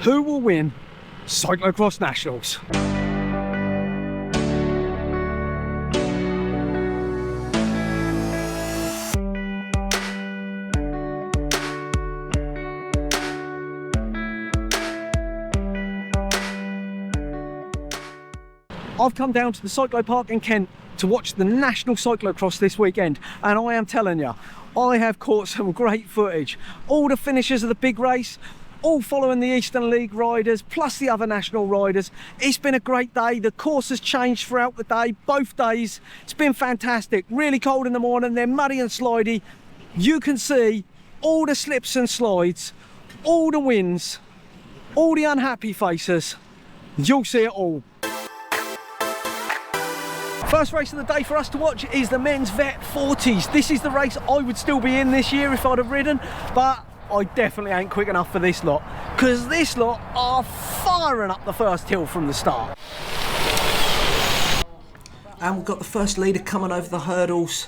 who will win Cyclocross Nationals. I've come down to the Cyclo Park in Kent to watch the National Cyclocross this weekend, and I am telling you, I have caught some great footage. All the finishers of the big race, all following the Eastern League riders, plus the other national riders. It's been a great day. The course has changed throughout the day, both days. It's been fantastic. Really cold in the morning, they're muddy and slidey. You can see all the slips and slides, all the wins, all the unhappy faces. You'll see it all. First race of the day for us to watch is the men's Vet 40s. This is the race I would still be in this year if I'd have ridden, but I definitely ain't quick enough for this lot, because this lot are firing up the first hill from the start. And we've got the first leader coming over the hurdles.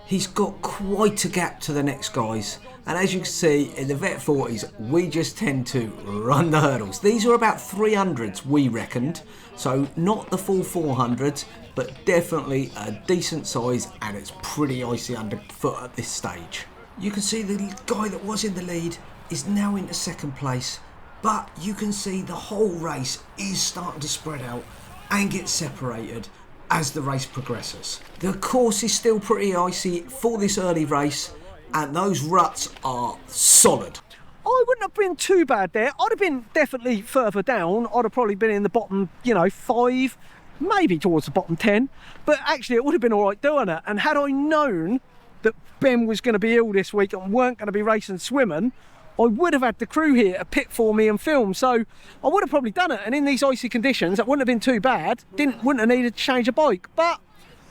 He's got quite a gap to the next guys, and as you can see in the Vet 40s we just tend to run the hurdles. These are about 300s we reckoned, so not the full 400s, but definitely a decent size, and it's pretty icy underfoot at this stage. You can see the guy that was in the lead is now into second place, but you can see the whole race is starting to spread out and get separated as the race progresses. The course is still pretty icy for this early race, and those ruts are solid. I wouldn't have been too bad there. I'd have been definitely further down. I'd have probably been in the bottom, 5, maybe towards the bottom 10, but actually it would have been all right doing it. And had I known that Ben was going to be ill this week and weren't going to be racing swimming, I would have had the crew here to pit for me and film, so I would have probably done it. And in these icy conditions, that wouldn't have been too bad. Wouldn't have needed to change a bike. But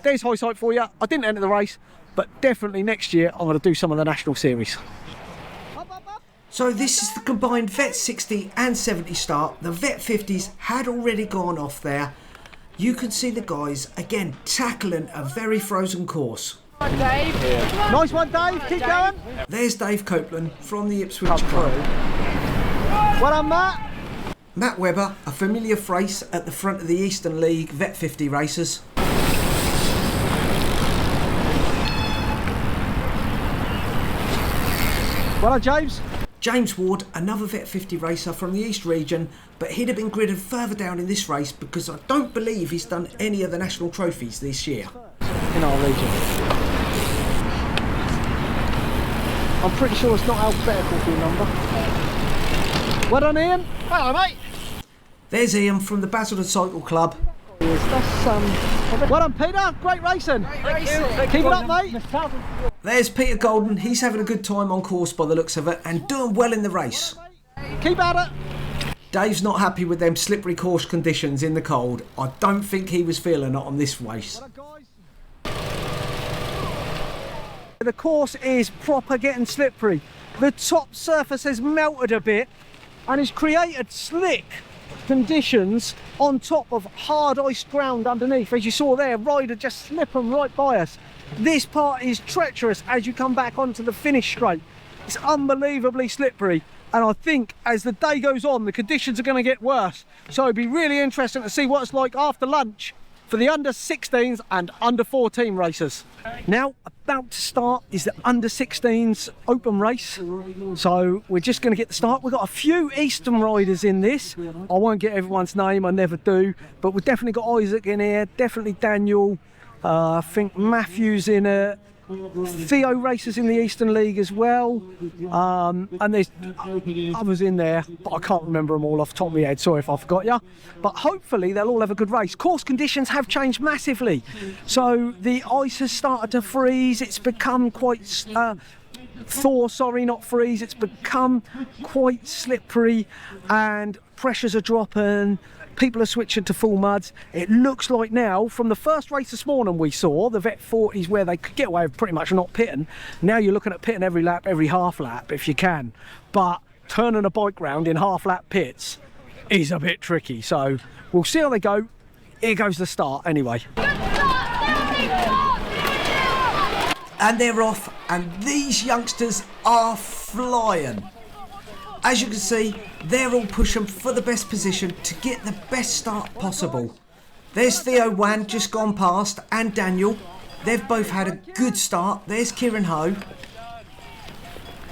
there's hindsight for you. I didn't enter the race, but definitely next year I'm going to do some of the national series. So this is the combined Vet 60 and 70 start. The Vet 50s had already gone off there. You can see the guys again tackling a very frozen course. Dave. Yeah. Nice one, Dave. Keep going. There's Dave Copeland from the Ipswich Club. Well done, Matt. Matt Webber, a familiar face at the front of the Eastern League Vet 50 races. Well done, James. James Ward, another Vet 50 racer from the East region, but he'd have been gridded further down in this race because I don't believe he's done any of the national trophies this year. In our region. I'm pretty sure it's not alphabetical for your number. Well done, Ian. Hello, mate. There's Ian from the Basildon Cycle Club. Well done, Peter. Great racing. Keep it up, mate. There's Peter Golden. He's having a good time on course by the looks of it and doing well in the race. Keep at it. Dave's not happy with them slippery course conditions in the cold. I don't think he was feeling it on this race. The course is proper getting slippery. The top surface has melted a bit and has created slick conditions on top of hard ice ground underneath. As you saw there, rider just slipping right by us. This part is treacherous as you come back onto the finish straight. It's unbelievably slippery, and I think as the day goes on the conditions are going to get worse, so it'd be really interesting to see what it's like after lunch for the under 16s and under 14 racers. Now about to start is the under 16s open race, so we're just going to get the start. We've got a few Eastern riders in this. I won't get everyone's name, I never do, but we've definitely got Isaac in here, definitely Daniel, I think Matthew's in it, Theo races in the Eastern League as well, and there's others in there, but I can't remember them all off the top of my head, sorry if I forgot you. But hopefully they'll all have a good race. Course conditions have changed massively, so the ice has started to freeze. It's become quite it's become quite slippery and pressures are dropping. People are switching to full muds. It looks like now, from the first race this morning we saw, the Vet 40s, where they could get away with pretty much not pitting. Now you're looking at pitting every lap, every half lap, if you can. But turning a bike round in half lap pits is a bit tricky. So we'll see how they go. Here goes the start anyway. And they're off, and these youngsters are flying. As you can see, they're all pushing for the best position to get the best start possible. There's Theo Wan just gone past, and Daniel. They've both had a good start. There's Kieran Ho.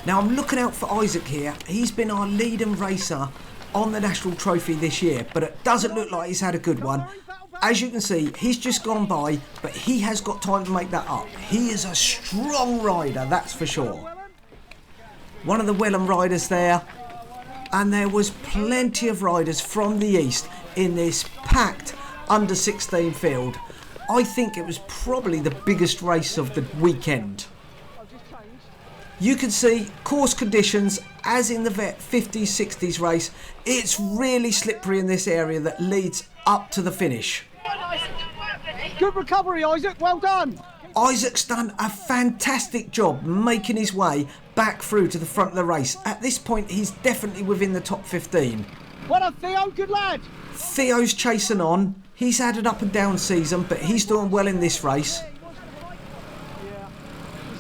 Now I'm looking out for Isaac here. He's been our leading racer on the National Trophy this year, but it doesn't look like he's had a good one. As you can see, he's just gone by, but he has got time to make that up. He is a strong rider, that's for sure. One of the Welham riders there, and there was plenty of riders from the east in this packed under 16 field. I think it was probably the biggest race of the weekend. You can see course conditions, as in the Vet 50s, 60s race, it's really slippery in this area that leads up to the finish. Good recovery, Isaac, well done. Isaac's done a fantastic job making his way back through to the front of the race. At this point, he's definitely within the top 15. Well done, Theo, good lad. Theo's chasing on. He's had an up and down season, but he's doing well in this race.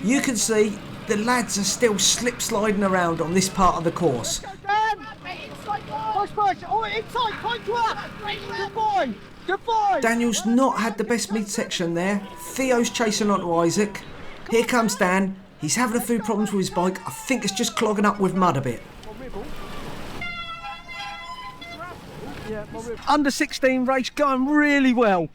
You can see the lads are still slip sliding around on this part of the course. Nice push. Oh, inside, point to up. Good boy. Good boy. Daniel's not had the best midsection there. Theo's chasing on to Isaac. Here comes Dan. He's having a few problems with his bike. I think it's just clogging up with mud a bit. Under 16 race going really well,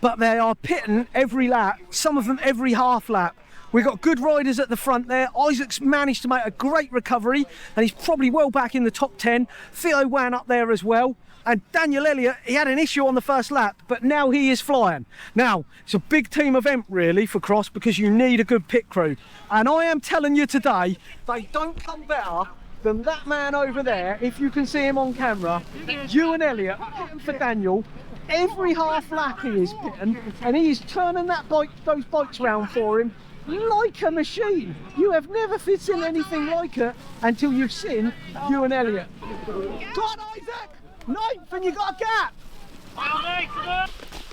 but they are pitting every lap, some of them every half lap. We've got good riders at the front there. Isaac's managed to make a great recovery and he's probably well back in the top 10. Theo Wan up there as well. And Daniel Elliott, he had an issue on the first lap, but now he is flying. Now, it's a big team event really for Cross because you need a good pit crew. And I am telling you today, they don't come better than that man over there, if you can see him on camera. You and Elliott pitting for Daniel. Every half lap he is pitting, and he is turning those bikes round for him like a machine. You have never seen anything like it until you've seen you and Elliott. Go on, Isaac! Ninth, and you got a gap!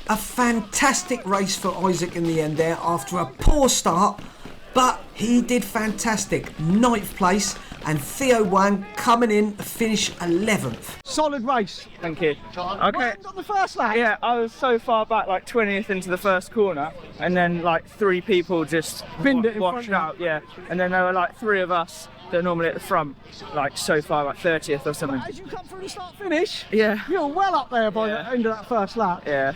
A fantastic race for Isaac in the end there after a poor start, but he did fantastic. 9th place, and Theo Wan coming in to finish 11th. Solid race. Thank you. Okay. On the first lap. Yeah, I was so far back, like 20th into the first corner, and then like 3 people just Binned it in washed front out. Yeah, and then there were like 3 of us that are normally at the front, like so far, like 30th or something. As you come through the start finish, Yeah. you're well up there by the end of that first lap. Yeah.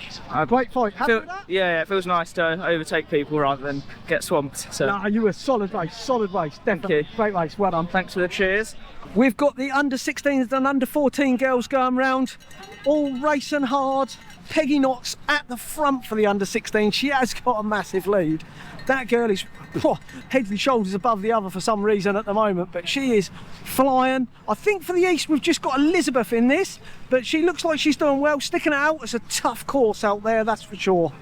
Great fight. Happy with that? Yeah, it feels nice to overtake people rather than get swamped. So No, you were solid race, definitely. you. Great race, well done. thanks for the cheers. We've got the under 16s and under 14 girls going round, all racing hard. Peggy Knox at the front for the under 16. She has got a massive lead. That girl is head and shoulders above the other for some reason at the moment, but she is flying. I think for the east we've just got Elizabeth in this, but she looks like she's doing well, sticking it out. It's a tough course out there, that's for sure.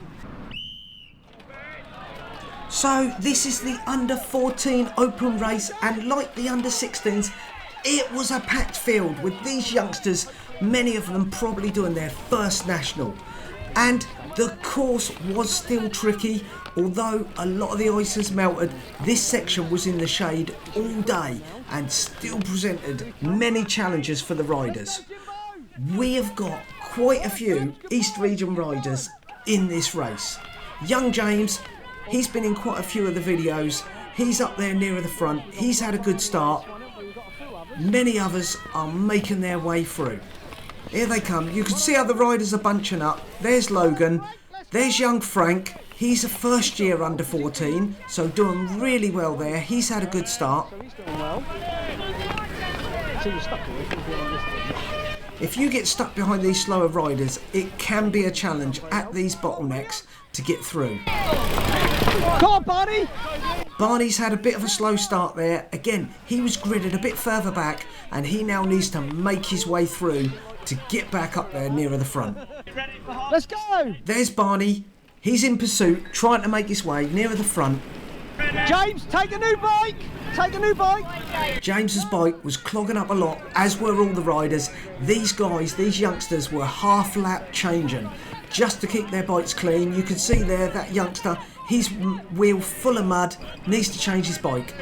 So this is the under 14 open race, and like the under 16s, it was a packed field with these youngsters, many of them probably doing their first national. And the course was still tricky, although a lot of the ice has melted. This section was in the shade all day and still presented many challenges for the riders. We have got quite a few East Region riders in this race. Young James, he's been in quite a few of the videos. He's up there nearer the front. He's had a good start. Many others are making their way through. Here they come. You can see how the riders are bunching up. There's Logan. There's young Frank. He's a first year under 14, so doing really well there. He's had a good start. If you get stuck behind these slower riders, it can be a challenge at these bottlenecks to get through. Come on, Barney! Barney's had a bit of a slow start there. Again, he was gridded a bit further back, and he now needs to make his way through to get back up there nearer the front. Let's go! There's Barney. He's in pursuit, trying to make his way nearer the front. James, take a new bike! Take a new bike! James's bike was clogging up a lot, as were all the riders. These guys, these youngsters, were half lap changing just to keep their bikes clean. You can see there that youngster, his wheel full of mud, needs to change his bike.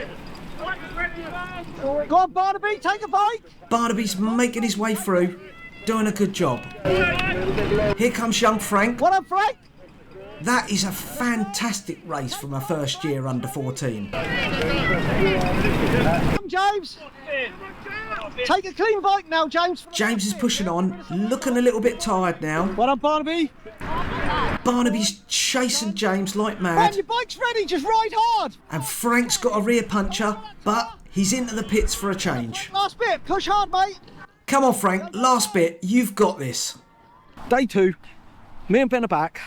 Go on, Barnaby, take a bite. Barnaby's making his way through, doing a good job. Here comes young Frank. What up, Frank? That is a fantastic race from a first year under 14. Come, James. Take a clean bike now, James. James is pushing on, looking a little bit tired now. What up, Barnaby? Barnaby's chasing James like Man, mad. your bike's ready, just ride hard. And Frank's got a rear puncher, but he's into the pits for a change. Last bit, push hard, mate. Come on, Frank, last bit, you've got this. Day 2, me and Ben are back.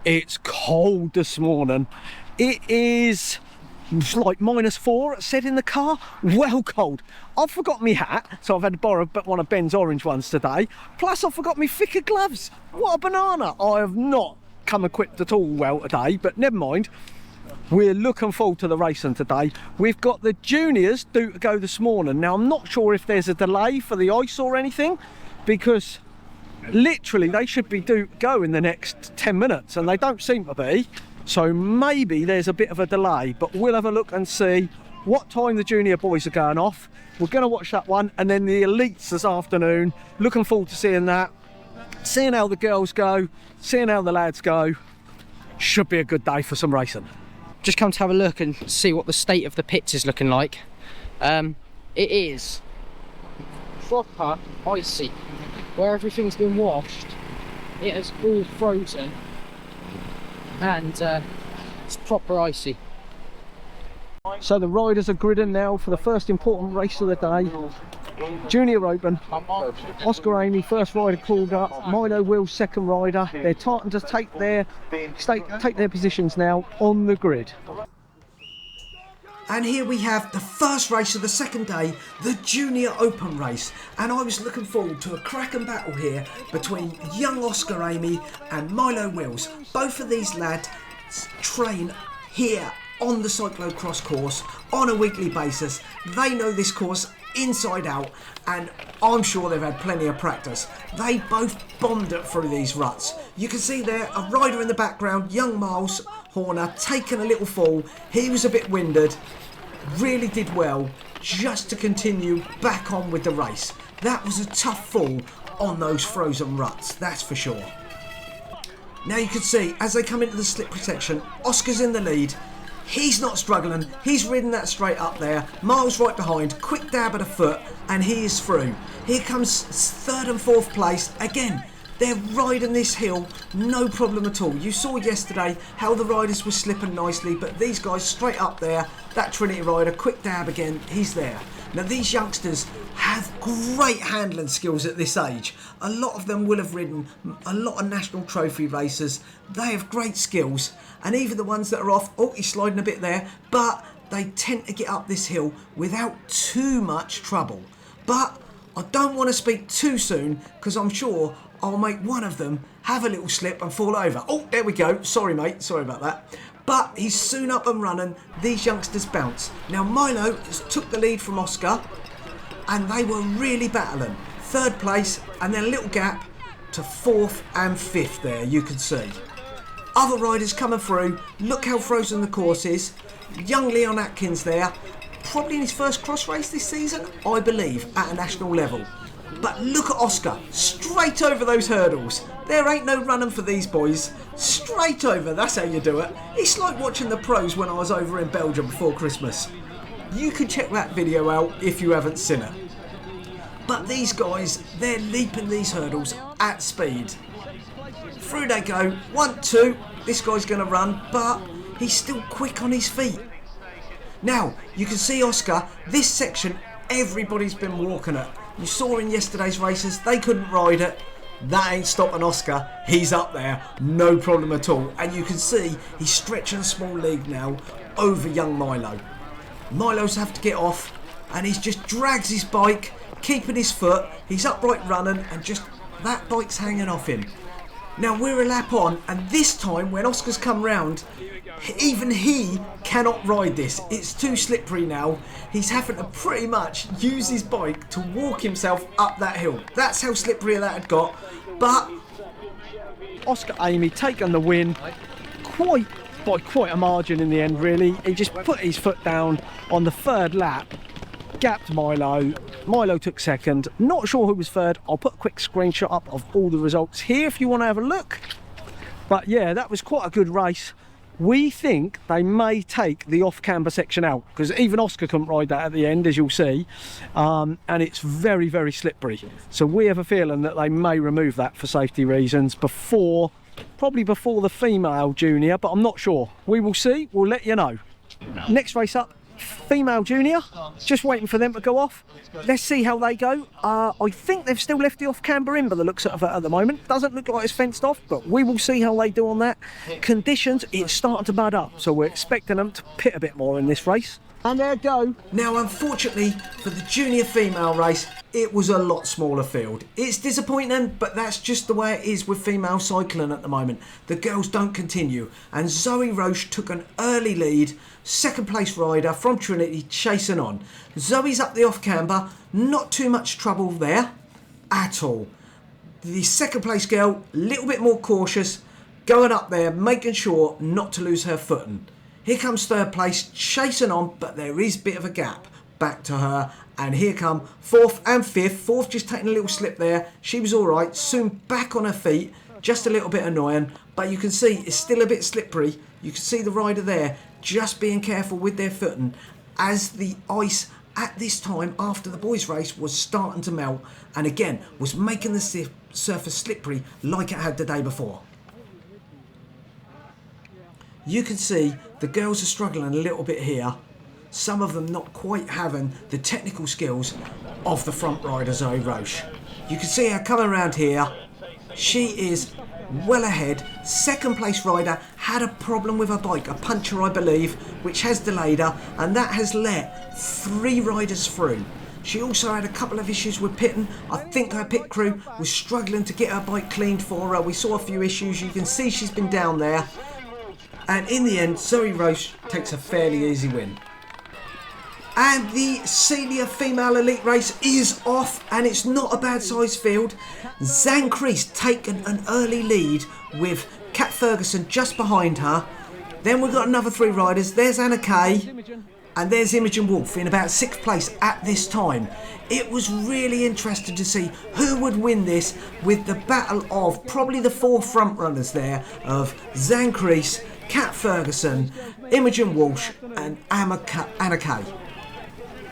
It's cold this morning. It is like -4, it said in the car. Well cold. I've forgot my hat, so I've had to borrow one of Ben's orange ones today. Plus I forgot my thicker gloves. What a banana. I have not come equipped at all well today, but never mind. We're looking forward to the racing today. We've got the juniors due to go this morning. Now I'm not sure if there's a delay for the ice or anything, because literally they should be due to go in the next 10 minutes and they don't seem to be. So maybe there's a bit of a delay, but we'll have a look and see what time the junior boys are going off. We're going to watch that one, and then the elites this afternoon. Looking forward to seeing that, seeing how the girls go, seeing how the lads go. Should be a good day for some racing. Just come to have a look and see what the state of the pits is looking like. It is proper icy. Where everything's been washed, it has all frozen, and it's proper icy. So the riders are gridding now for the first important race of the day. Junior Open. Oscar Amey, first rider called up. Milo Wills, second rider. They're starting to take their positions now on the grid. And here we have the first race of the second day, the Junior Open race. And I was looking forward to a cracking battle here between young Oscar Amey and Milo Wills. Both of these lads train here on the cyclocross course on a weekly basis. They know this course inside out, and I'm sure they've had plenty of practice. They both bombed it through these ruts. You can see there a rider in the background, young Miles Horner, taking a little fall. He was a bit winded, really did well just to continue back on with the race. That was a tough fall on those frozen ruts, that's for sure. Now you can see as they come into the slippery section, Oscar's in the lead. He's not struggling, he's ridden that straight up there. Miles right behind, quick dab at a foot, and he is through. Here comes third and fourth place. Again, they're riding this hill, no problem at all. You saw yesterday how the riders were slipping nicely, but these guys straight up there, that Trinity rider, quick dab again, he's there. Now these youngsters have great handling skills at this age. A lot of them will have ridden a lot of national trophy races. They have great skills, and even the ones that are off, oh, he's sliding a bit there, but they tend to get up this hill without too much trouble. But I don't want to speak too soon, because I'm sure I'll make one of them have a little slip and fall over. Oh, there we go. Sorry, mate. Sorry about that. But he's soon up and running. These youngsters bounce. Now, Milo took the lead from Oscar, and they were really battling. Third place, and then a little gap to fourth and fifth there, you can see. Other riders coming through. Look how frozen the course is. Young Leon Atkins there. Probably in his first cross race this season, I believe, at a national level. But look at Oscar, straight over those hurdles. There ain't no running for these boys. Straight over, that's how you do it. It's like watching the pros when I was over in Belgium before Christmas. You can check that video out if you haven't seen it. But these guys, they're leaping these hurdles at speed. Through they go, 1, 2, this guy's going to run, but he's still quick on his feet. Now, you can see Oscar, this section, everybody's been walking it. You saw in yesterday's races, they couldn't ride it. That ain't stopping Oscar. He's up there, no problem at all. And you can see he's stretching a small lead now over young Milo. Milo's have to get off, and he just drags his bike, keeping his foot. He's upright running, and just that bike's hanging off him. Now we're a lap on, and this time when Oscar's come round, even he cannot ride this. It's too slippery now. He's having to pretty much use his bike to walk himself up that hill. That's how slippery that had got. But Oscar Amey taking the win by quite a margin in the end, really. He just put his foot down on the third lap. gapped Milo. Milo took second. Not sure who was third. I'll put a quick screenshot up of all the results here if you want to have a look. But yeah, that was quite a good race. We think they may take the off-camber section out, because even Oscar couldn't ride that at the end, as you'll see, and it's very, very slippery. So we have a feeling that they may remove that for safety reasons probably before the female junior, but I'm not sure. We will see, we'll let you know. Next race up, female junior, just waiting for them to go off. Let's see how they go. I think they've still left the off-camber in by the looks of it at the moment. Doesn't look like it's fenced off, but we will see how they do on that. Conditions, it's starting to mud up, so we're expecting them to pit a bit more in this race. And there go. Now, unfortunately, for the junior female race, it was a lot smaller field. It's disappointing, but that's just the way it is with female cycling at the moment. The girls don't continue, and Zoe Roche took an early lead, second place rider from Trinity chasing on. Zoe's up the off-camber, not too much trouble there at all. The second place girl, a little bit more cautious, going up there, making sure not to lose her footing. Here comes third place, chasing on, but there is a bit of a gap back to her. And here come fourth and fifth. Fourth just taking a little slip there. She was all right, soon back on her feet. Just a little bit annoying, but you can see it's still a bit slippery. You can see the rider there just being careful with their footing, as the ice at this time after the boys' race was starting to melt, and again was making the surface slippery like it had the day before. You can see the girls are struggling a little bit here. Some of them not quite having the technical skills of the front rider Zoe Roche. You can see her coming around here. She is well ahead. Second place rider had a problem with her bike, a puncture I believe, which has delayed her, and that has let 3 riders through. She also had a couple of issues with pitting. I think her pit crew was struggling to get her bike cleaned for her. We saw a few issues. You can see she's been down there. And in the end, Zoe Roche takes a fairly easy win. And the senior female elite race is off, and it's not a bad sized field. Zan Cress taken an early lead with Kat Ferguson just behind her. Then we've got another 3 riders. There's Anna Kay, and there's Imogen Wolf in about 6th place at this time. It was really interesting to see who would win this, with the battle of probably the 4 front runners there of Zan Cress, Kat Ferguson, Imogen Walsh and Anna Kay.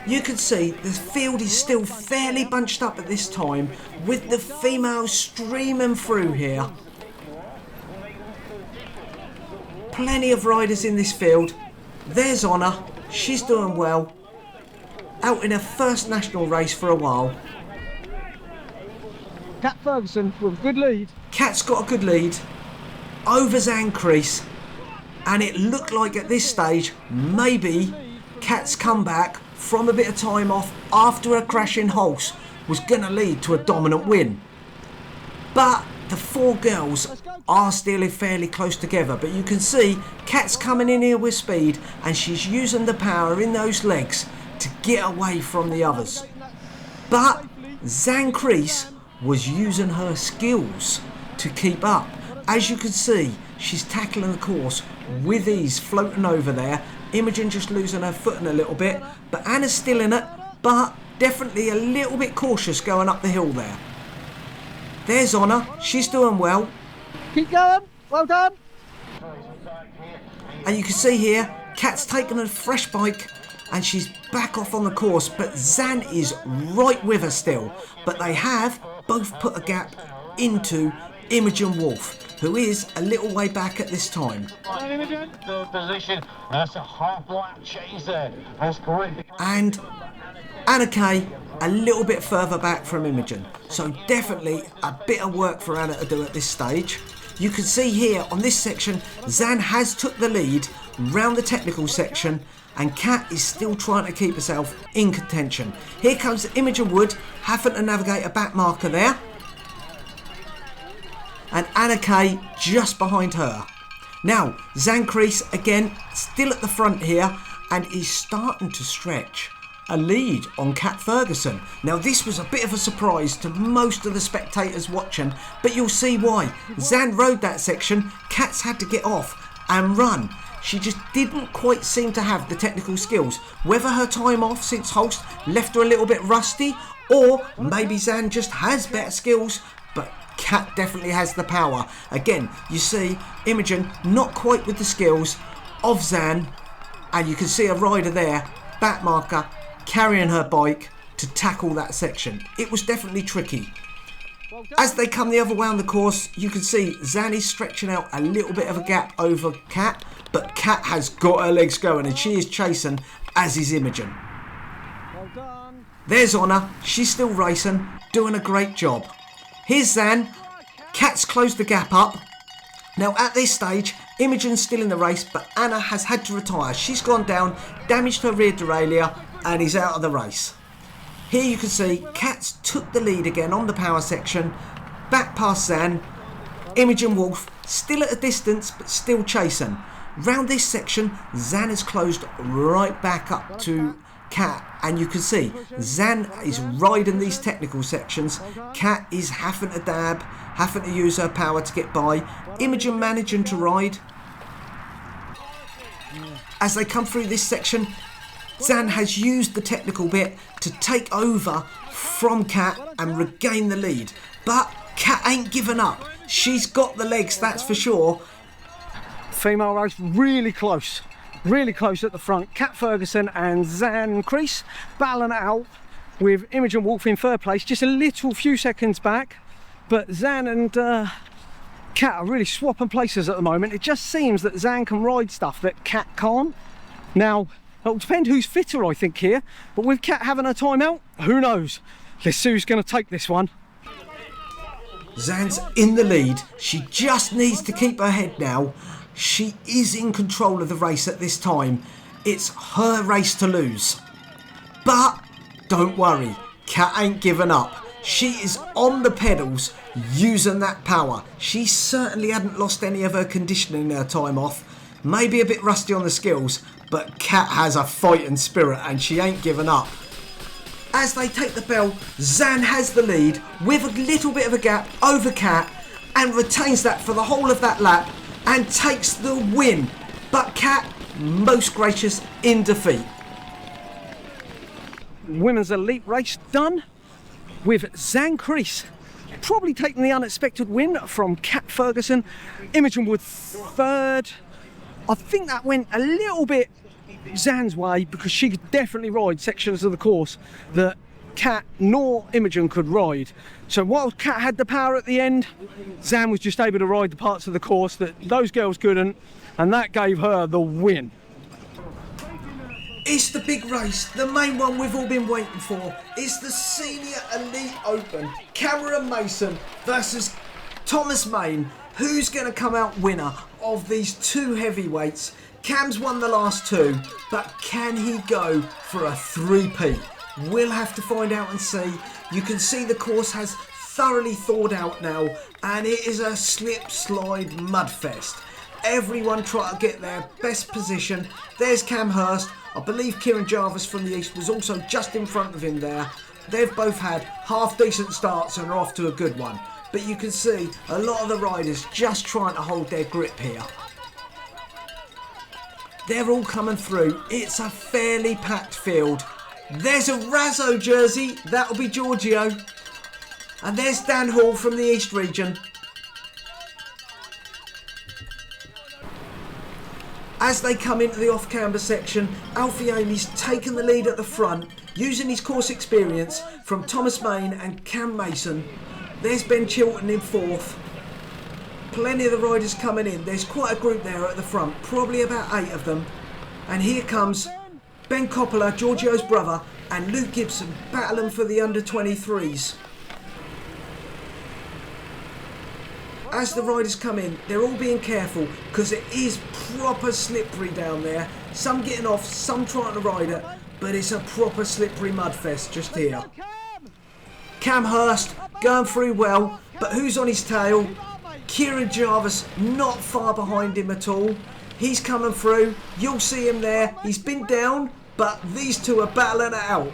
You can see the field is still fairly bunched up at this time, with the females streaming through here. Plenty of riders in this field. There's Honor, she's doing well. Out in her first national race for a while. Kat Ferguson with a good lead. Kat's got a good lead over Zan Cress. And it looked like at this stage, maybe Kat's comeback from a bit of time off after a crash in Hulse was going to lead to a dominant win. But the 4 girls are still fairly close together. But you can see Kat's coming in here with speed, and she's using the power in those legs to get away from the others. But Zan Cress was using her skills to keep up. As you can see, she's tackling the course with ease, floating over there. Imogen just losing her footing a little bit, but Anna's still in it, but definitely a little bit cautious going up the hill there. There's Honor, she's doing well. Keep going, well done. And you can see here, Kat's taken a fresh bike and she's back off on the course, but Zan is right with her still. But they have both put a gap into Imogen Wolf, who is a little way back at this time. Third position, that's a half-lap chase there. That's great. And Anna Kay a little bit further back from Imogen. So definitely a bit of work for Anna to do at this stage. You can see here on this section, Zan has took the lead round the technical section, and Kat is still trying to keep herself in contention. Here comes Imogen Wood, having to navigate a back marker there. And Anna Kay just behind her. Now, Zan Cress again still at the front here, and is starting to stretch a lead on Kat Ferguson. Now this was a bit of a surprise to most of the spectators watching, but you'll see why. Zan rode that section, Kat's had to get off and run. She just didn't quite seem to have the technical skills. Whether her time off since Holst left her a little bit rusty, or maybe Zan just has better skills, but Kat definitely has the power. Again, you see Imogen not quite with the skills of Zan, and you can see a rider there, back marker, carrying her bike to tackle that section. It was definitely tricky. As they come the other way on the course, you can see Zan is stretching out a little bit of a gap over Kat, but Kat has got her legs going and she is chasing, as is Imogen. There's Honor, she's still racing, doing a great job. Here's Zan, Kat's closed the gap up. Now at this stage, Imogen's still in the race, but Anna has had to retire. She's gone down, damaged her rear derailleur, and is out of the race. Here you can see Kat's took the lead again on the power section, back past Zan. Imogen Wolf still at a distance but still chasing. Round this section, Zan has closed right back up to Kat, and you can see Zan is riding these technical sections. Kat is having to dab, having to use her power to get by. Imogen managing to ride. As they come through this section, Zan has used the technical bit to take over from Kat and regain the lead. But Kat ain't given up. She's got the legs, that's for sure. Female race really close at the front. Kat Ferguson and Zan Cress battling it out with Imogen Wolf in third place, just a few seconds back. But Zan and Kat are really swapping places at the moment. It just seems that Zan can ride stuff that Kat can't. Now, it'll depend who's fitter, I think, here. But with Kat having her time out, who knows? Let's see who's going to take this one. Zan's in the lead. She just needs to keep her head now. She is in control of the race at this time. It's her race to lose. But don't worry, Kat ain't given up. She is on the pedals, using that power. She certainly hadn't lost any of her conditioning in her time off. Maybe a bit rusty on the skills, but Kat has a fighting spirit and she ain't given up. As they take the bell, Zan has the lead with a little bit of a gap over Kat and retains that for the whole of that lap and takes the win. But Kat, most gracious, in defeat. Women's elite race done with Zan Cress probably taking the unexpected win from Kat Ferguson. Imogen Wood third. I think that went a little bit Zan's way because she could definitely ride sections of the course that Kat nor Imogen could ride. So while Kat had the power at the end, Zan was just able to ride the parts of the course that those girls couldn't, and that gave her the win. It's the big race, the main one we've all been waiting for. It's the Senior Elite Open. Cameron Mason versus Thomas Main. Who's going to come out winner of these two heavyweights? Cam's won the last two, but can he go for a three-peat? We'll have to find out and see. You can see the course has thoroughly thawed out now, and it is a slip-slide mudfest. Everyone try to get their best position. There's Cam Hurst. I believe Kieran Jarvis from the East was also just in front of him there. They've both had half-decent starts and are off to a good one. But you can see a lot of the riders just trying to hold their grip here. They're all coming through. It's a fairly packed field. There's a Razzo jersey. That'll be Giorgio. And there's Dan Hall from the East region. As they come into the off-camber section, Alfie Amey's taken the lead at the front, using his course experience from Thomas Main and Cam Mason. There's Ben Chilton in fourth. Plenty of the riders coming in. There's quite a group there at the front, probably about 8 of them. And here comes Ben Coppola, Giorgio's brother, and Luke Gibson battling for the under-23s. As the riders come in, they're all being careful because it is proper slippery down there. Some getting off, some trying to ride it, but it's a proper slippery mudfest just here. Cam Hurst going through well, but who's on his tail? Kieran Jarvis not far behind him at all. He's coming through. You'll see him there. He's been down, but these two are battling it out.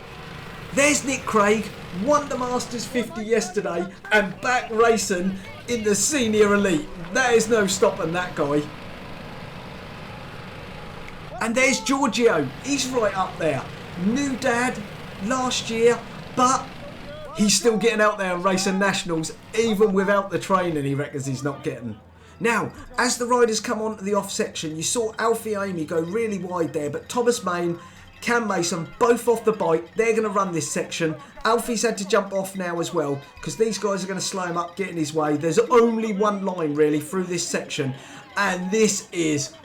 There's Nick Craig, won the Masters 50 yesterday and back racing in the Senior Elite. There is no stopping that guy. And there's Giorgio, he's right up there. New dad last year, but he's still getting out there and racing nationals, even without the training he reckons he's not getting. Now, as the riders come onto the off section, you saw Alfie Amey go really wide there, but Thomas Main, Cam Mason, both off the bike. They're going to run this section. Alfie's had to jump off now as well, because these guys are going to slow him up, get in his way. There's only one line really through this section, and this is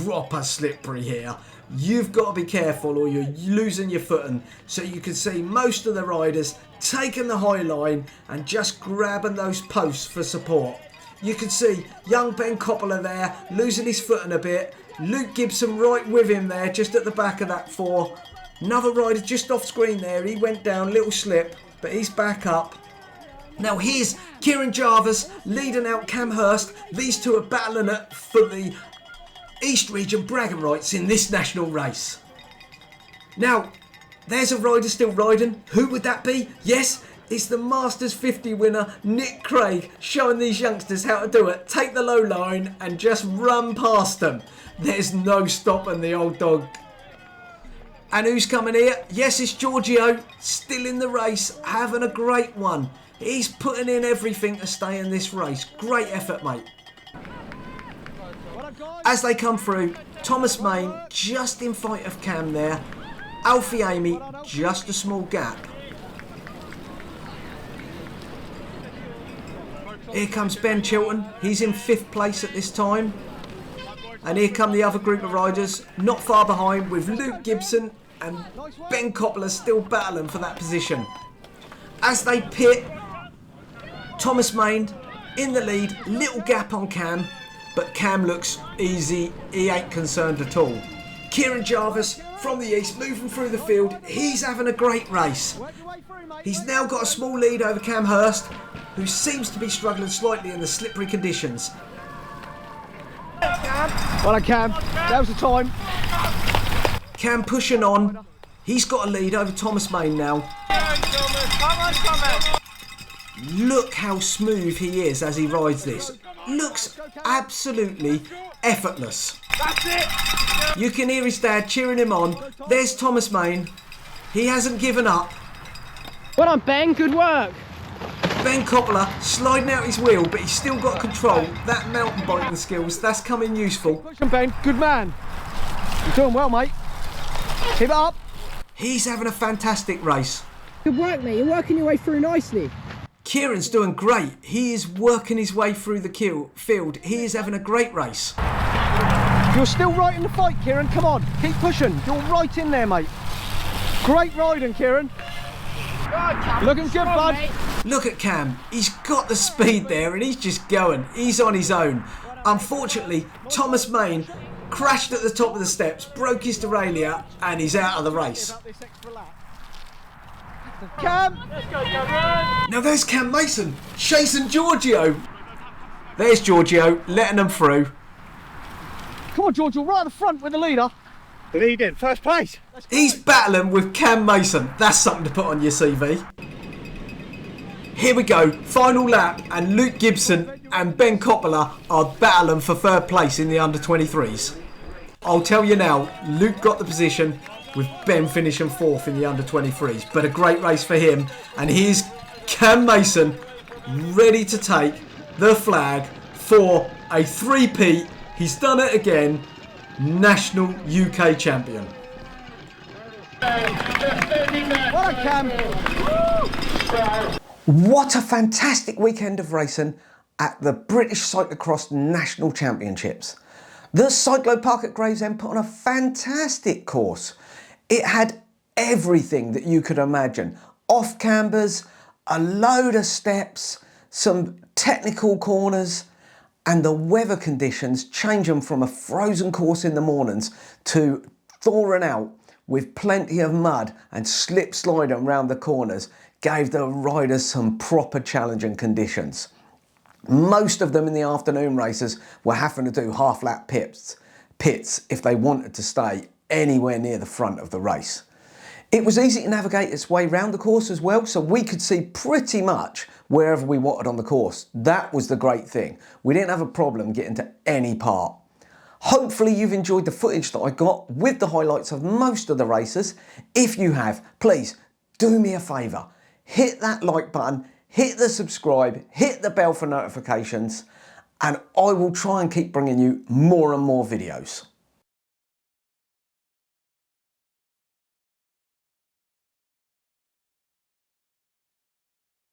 proper slippery here. You've got to be careful or you're losing your footing. So you can see most of the riders taking the high line and just grabbing those posts for support. You can see young Ben Coppola there losing his footing a bit. Luke Gibson right with him there, just at the back of that four. Another rider just off screen there. He went down, little slip, but he's back up. Now here's Kieran Jarvis leading out Cam Hurst. These two are battling it for the East Region bragging rights in this national race. Now, there's a rider still riding. Who would that be? Yes, it's the Masters 50 winner, Nick Craig, showing these youngsters how to do it. Take the low line and just run past them. There's no stopping the old dog. And who's coming here? Yes, it's Giorgio, still in the race, having a great one. He's putting in everything to stay in this race. Great effort, mate. As they come through, Thomas Main just in front of Cam there. Alfie Amey, just a small gap. Here comes Ben Chilton. He's in 5th place at this time. And here come the other group of riders, not far behind, with Luke Gibson and Ben Coppola still battling for that position. As they pit, Thomas Main in the lead, little gap on Cam, but Cam looks easy, he ain't concerned at all. Kieran Jarvis from the east, moving through the field, he's having a great race. He's now got a small lead over Cam Hurst, who seems to be struggling slightly in the slippery conditions. Well done, Cam. That was the time. Cam pushing on. He's got a lead over Thomas Main now. Look how smooth he is as he rides this. Looks absolutely effortless. That's it! You can hear his dad cheering him on. There's Thomas Main. He hasn't given up. Well done, Ben. Good work. Ben Coppola sliding out his wheel, but he's still got control. That mountain biking skills, that's coming useful. Push him, Ben. Good man. You're doing well, mate. Keep it up. He's having a fantastic race. Good work, mate. You're working your way through nicely. Kieran's doing great. He is working his way through the field. He is having a great race. You're still right in the fight, Kieran. Come on. Keep pushing. You're right in there, mate. Great riding, Kieran. Looking good, bud. Mate. Look at Cam. He's got the speed there and he's just going. He's on his own. Unfortunately, Thomas Main crashed at the top of the steps, broke his derailleur, and he's out of the race. Cam. Now there's Cam Mason chasing Giorgio. There's Giorgio letting them through. Come on, George. You're right at the front with the leader. The lead in first place. He's battling with Cam Mason. That's something to put on your CV. Here we go, final lap, and Luke Gibson and Ben Coppola are battling for 3rd place in the under-23s. I'll tell you now, Luke got the position with Ben finishing 4th in the under-23s, but a great race for him. And here's Cam Mason ready to take the flag for a 3-peat. He's done it again, national UK champion. Well done, Cam. What a fantastic weekend of racing at the British Cyclocross National Championships. The Cyclo Park at Gravesend put on a fantastic course. It had everything that you could imagine. Off cambers, a load of steps, some technical corners, and the weather conditions changing from a frozen course in the mornings to thawing out with plenty of mud and slip sliding around the corners gave the riders some proper challenging conditions. Most of them in the afternoon races were having to do half-lap pits if they wanted to stay anywhere near the front of the race. It was easy to navigate its way around the course as well, so we could see pretty much wherever we wanted on the course. That was the great thing. We didn't have a problem getting to any part. Hopefully you've enjoyed the footage that I got with the highlights of most of the races. If you have, please do me a favour. Hit that like button, hit the subscribe, hit the bell for notifications, and I will try and keep bringing you more and more videos.